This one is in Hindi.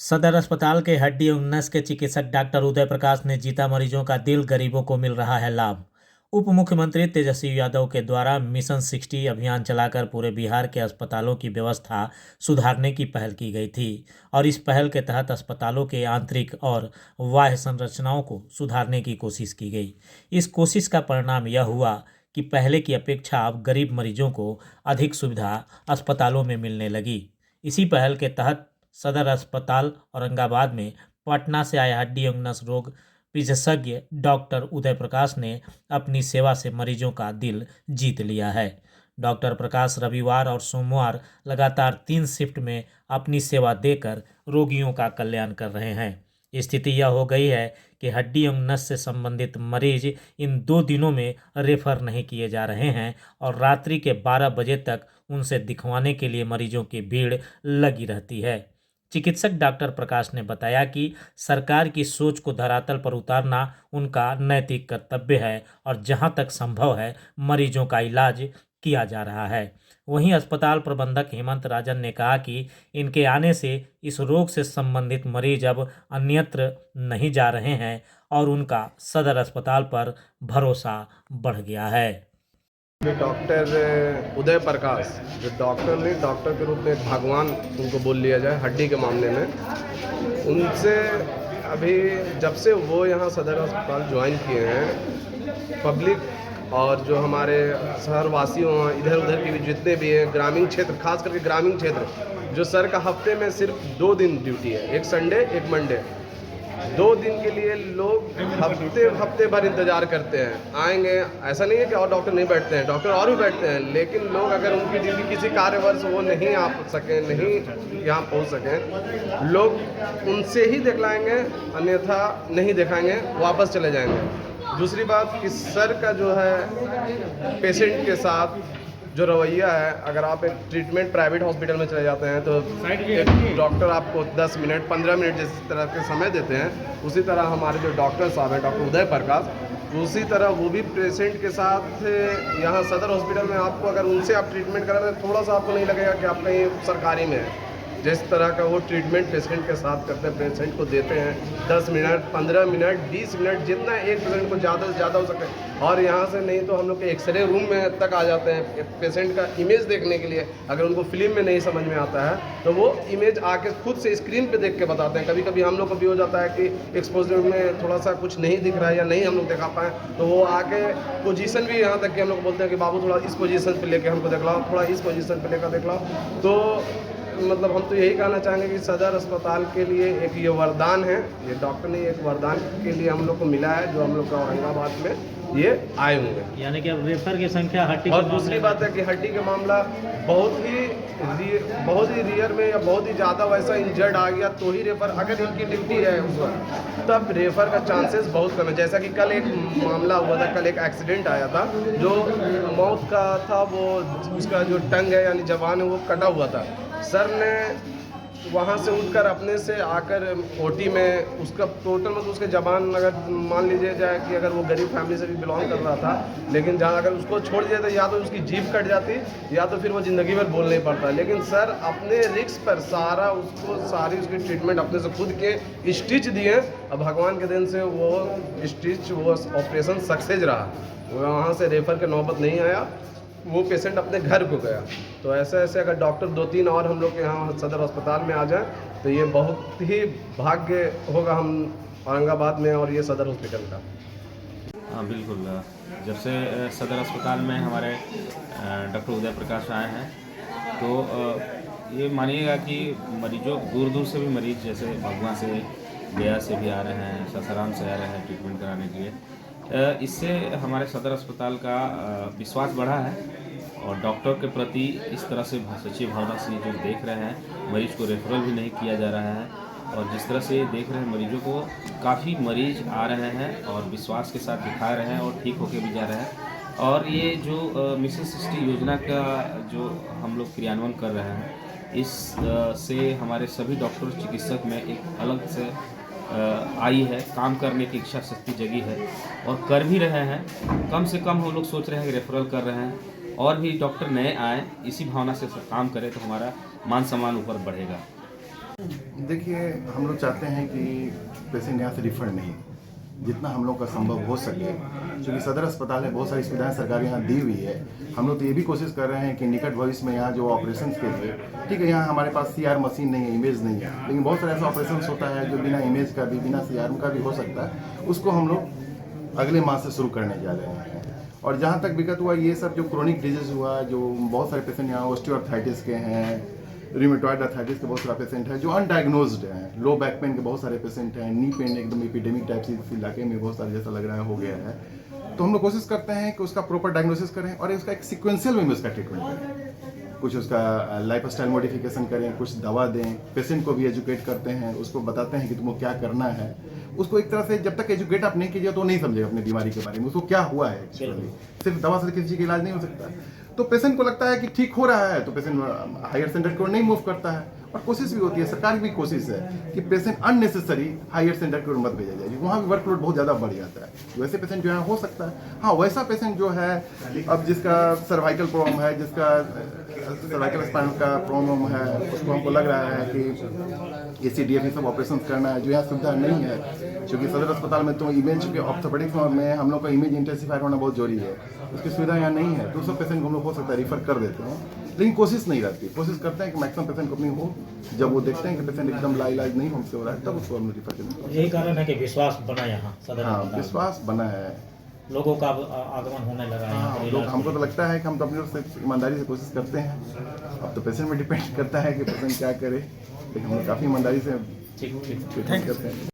सदर अस्पताल के हड्डी एवं नस के चिकित्सक डॉक्टर उदय प्रकाश ने जीता मरीजों का दिल, गरीबों को मिल रहा है लाभ। उप मुख्यमंत्री तेजस्वी यादव के द्वारा मिशन 60 अभियान चलाकर पूरे बिहार के अस्पतालों की व्यवस्था सुधारने की पहल की गई थी और इस पहल के तहत अस्पतालों के आंतरिक और बाह्य संरचनाओं को सुधारने की कोशिश की गई। इस कोशिश का परिणाम यह हुआ कि पहले की अपेक्षा अब गरीब मरीजों को अधिक सुविधा अस्पतालों में मिलने लगी। इसी पहल के तहत सदर अस्पताल औरंगाबाद में पटना से आए हड्डी एवं नस रोग विशेषज्ञ डॉक्टर उदय प्रकाश ने अपनी सेवा से मरीजों का दिल जीत लिया है। डॉक्टर प्रकाश रविवार और सोमवार लगातार 3 शिफ्ट में अपनी सेवा देकर रोगियों का कल्याण कर रहे हैं। स्थिति यह हो गई है कि हड्डी एवं नस से संबंधित मरीज इन 2 दिनों में रेफर नहीं किए जा रहे हैं और रात्रि के 12 बजे तक उनसे दिखवाने के लिए मरीजों की भीड़ लगी रहती है। चिकित्सक डॉक्टर प्रकाश ने बताया कि सरकार की सोच को धरातल पर उतारना उनका नैतिक कर्तव्य है और जहां तक संभव है मरीजों का इलाज किया जा रहा है। वहीं अस्पताल प्रबंधक हेमंत राजन ने कहा कि इनके आने से इस रोग से संबंधित मरीज अब अन्यत्र नहीं जा रहे हैं और उनका सदर अस्पताल पर भरोसा बढ़ गया है। डॉक्टर उदय प्रकाश जो डॉक्टर नहीं, डॉक्टर के रूप में भगवान उनको बोल लिया जाए हड्डी के मामले में, उनसे अभी जब से वो यहाँ सदर अस्पताल ज्वाइन किए हैं, पब्लिक और जो हमारे शहरवासियों इधर उधर के भी जितने भी हैं, ग्रामीण क्षेत्र, खास करके ग्रामीण क्षेत्र, जो सर का हफ्ते में सिर्फ 2 दिन ड्यूटी है, एक संडे एक मंडे, 2 दिन के लिए लोग हफ्ते भर इंतज़ार करते हैं आएंगे। ऐसा नहीं है कि और डॉक्टर नहीं बैठते हैं, डॉक्टर और भी बैठते हैं, लेकिन लोग अगर उनकी ड्यूटी किसी कार्यवर्ष वो नहीं आ सकें, नहीं यहाँ पहुँच सकें, लोग उनसे ही दिखलाएंगे, अन्यथा नहीं दिखाएंगे, वापस चले जाएंगे। दूसरी बात कि सर का जो है पेशेंट के साथ जो रवैया है, अगर आप एक ट्रीटमेंट प्राइवेट हॉस्पिटल में चले जाते हैं तो एक डॉक्टर आपको 10 मिनट 15 मिनट जिस तरह के समय देते हैं, उसी तरह हमारे जो डॉक्टर साहब हैं डॉक्टर उदय प्रकाश, उसी तरह वो भी पेशेंट के साथ यहाँ सदर हॉस्पिटल में आपको अगर उनसे आप ट्रीटमेंट करा तो थोड़ा सा आपको नहीं लगेगा कि आप कहीं सरकारी में है। जिस तरह का वो ट्रीटमेंट पेशेंट के साथ करते हैं, पेशेंट को देते हैं 10 मिनट 15 मिनट 20 मिनट, जितना एक पेशेंट को ज़्यादा से ज़्यादा हो सके। और यहाँ से नहीं तो हम लोग के एक्सरे रूम में तक आ जाते हैं पेशेंट का इमेज देखने के लिए। अगर उनको फिल्म में नहीं समझ में आता है तो वो इमेज आके खुद से स्क्रीन पे देख के बताते हैं। कभी कभी हम लोग को भी हो जाता है कि एक्सपोजर में थोड़ा सा कुछ नहीं दिख रहा है या नहीं हम लोग दिखा पाएँ, तो वो आके पोजीशन भी यहाँ तक कि हम लोग बोलते हैं कि बाबू थोड़ा इस पोजीशन पे लेके हमको दिखलाओ, थोड़ा इस पोजीशन पे लेकर दिखलाओ। तो मतलब हम तो यही कहना चाहेंगे कि सदर अस्पताल के लिए एक ये वरदान है, ये डॉक्टर ने एक वरदान के लिए हम लोग को मिला है, जो हम लोग का औरंगाबाद में ये आए हुए हैं। यानी कि अब रेफर की संख्या हड्डी और दूसरी बात है कि हड्डी का मामला बहुत ही रियर में या बहुत ही ज़्यादा वैसा इंजर्ड आ गया तो ही रेफर, अगर इनकी ड्यूटी है उस वक्त, तब रेफर का चांसेस बहुत कम है। जैसा कि कल एक मामला हुआ था, कल एक एक्सीडेंट आया था जो मौत का था, वो उसका जो टंग है यानी जबान है वो कटा हुआ था। सर ने वहाँ से उठकर अपने से आकर ओटी में उसका टोटल मतलब उसके जबान, अगर मान लीजिए जाए कि अगर वो गरीब फैमिली से भी बिलोंग कर रहा था, लेकिन जहाँ अगर उसको छोड़ दिया तो या तो उसकी जीभ कट जाती या तो फिर वो ज़िंदगी भर बोल नहीं पड़ता। लेकिन सर अपने रिस्क पर सारी उसकी ट्रीटमेंट अपने से खुद के स्टिच दिए। अब भगवान के दिन से वो स्टिच, वो ऑपरेशन सक्सेस रहा, वहाँ से रेफर के नौबत नहीं आया, वो पेशेंट अपने घर को गया। तो ऐसे अगर डॉक्टर 2-3 और हम लोग के यहाँ सदर अस्पताल में आ जाएं तो ये बहुत ही भाग्य होगा हम औरंगाबाद में और ये सदर हॉस्पिटल का। हाँ बिल्कुल, जब से सदर अस्पताल में हमारे डॉक्टर उदय प्रकाश आए हैं तो ये मानिएगा कि मरीजों दूर दूर से भी मरीज, जैसे भगवा से, गया से भी आ रहे हैं, सासाराम से आ रहे हैं ट्रीटमेंट कराने के लिए। इससे हमारे सदर अस्पताल का विश्वास बढ़ा है और डॉक्टर के प्रति इस तरह से सच्ची भावना से जो देख रहे हैं, मरीज को रेफरल भी नहीं किया जा रहा है और जिस तरह से देख रहे हैं मरीजों को, काफ़ी मरीज आ रहे हैं और विश्वास के साथ दिखा रहे हैं और ठीक होके भी जा रहे हैं। और ये जो मिशन 60 योजना का जो हम लोग क्रियान्वयन कर रहे हैं, इस से हमारे सभी डॉक्टर चिकित्सक में एक अलग से आई है, काम करने की इच्छा शक्ति जगी है और कर भी रहे हैं। कम से कम हम लोग सोच रहे हैं कि रेफरल कर रहे हैं और भी डॉक्टर नए आए, इसी भावना से सब काम करें तो हमारा मान सम्मान ऊपर बढ़ेगा। देखिए, हम लोग चाहते हैं कि पेशेंट यहाँ से रिफ़र नहीं, जितना हम लोग का संभव हो सके, क्योंकि सदर अस्पताल में बहुत सारी सुविधाएं सरकार यहाँ दी हुई है। हम लोग तो ये भी कोशिश कर रहे हैं कि निकट भविष्य में यहाँ जो ऑपरेशन के लिए, ठीक है, यहाँ हमारे पास CR मशीन नहीं है, इमेज नहीं है, लेकिन बहुत सारे ऐसा ऑपरेशन होता है जो बिना इमेज का भी, बिना CR का भी हो सकता है। उसको हम लोग अगले माह से शुरू करने जा रहे हैं। और जहाँ तक विगत हुआ, ये सब जो क्रोनिक डिजीज हुआ, जो बहुत सारे पेशेंट यहाँ ऑस्टियोआर्थराइटिस के हैं, रिमेटॉइड आर्थराइटिस के बहुत सारा पेशेंट है जो अनडायग्नोज्ड हैं, लो बैक पेन के बहुत सारे पेशेंट हैं, नी पेन एकदम एपिडेमिक टाइप से इस इलाके में बहुत सारे जैसा लग रहा है हो गया है। तो हम लोग कोशिश करते हैं कि उसका प्रॉपर डायग्नोसिस करें और उसका एक सीक्वेंशियल वे में उसका ट्रीटमेंट करें। कुछ उसका लाइफस्टाइल मॉडिफिकेशन करें, कुछ दवा दें, पेशेंट को भी एजुकेट करते हैं, उसको बताते हैं कि तुमको क्या करना है। उसको एक तरह से जब तक एजुकेट आप नहीं कीजिए तो नहीं समझेगा अपनी बीमारी के बारे में, उसको क्या हुआ है एक्चुअली। सिर्फ दवा से किसी चीज़ का इलाज नहीं हो सकता। तो पेशेंट को लगता है कि ठीक हो रहा है तो पेशेंट हायर सेंटर की ओर नहीं मूव करता है। और कोशिश भी होती है, सरकार की भी कोशिश है कि पेशेंट अननेसेसरी हायर सेंटर की ओर मत भेजा जाए, वहाँ भी वर्कलोड बहुत ज़्यादा बढ़ जाता है। वैसे पेशेंट जो है हो सकता है, हाँ वैसा पेशेंट जो है अब जिसका सर्वाइकल प्रॉब्लम है, जिसका सर्वाइकल स्पाइन का प्रॉब्लम है, उसको हमको लग रहा है कि ACDF सब ऑपरेशन करना है, जो यहाँ सुविधा नहीं है। क्योंकि सदर अस्पताल में तो इमेज के ऑर्थोपेडिक्स में हम लोग का इमेज इंटेंसिफायर होना बहुत जरूरी है, उसकी सुविधा यहाँ नहीं है। तो सब पेशेंट को हम लोग हो सकता है रिफर कर देते हैं, लेकिन कोशिश नहीं रहती। कोशिश करते हैं कि मैक्सिमम पेशेंट को अपनी हो, जब वो देखते हैं कि पेशेंट एकदम लाइलाज नहीं हमसे हो रहा है तब उसको हम रिफर करें। यही कारण है कि विश्वास बना यहाँ सदर हाँ, अस्पताल में। विश्वास बना है, लोगों का आगमन होने लगा है यहाँ हाँ पर लोग, इलाज हमको के तो लगता है कि हम तो अपनी ओर से ईमानदारी से कोशिश करते हैं। अब तो पेशेंट में डिपेंड करता है कि पेशेंट क्या करे, लेकिन हम लोग काफ़ी ईमानदारी से लिए। ठीक कोशिश करते हैं।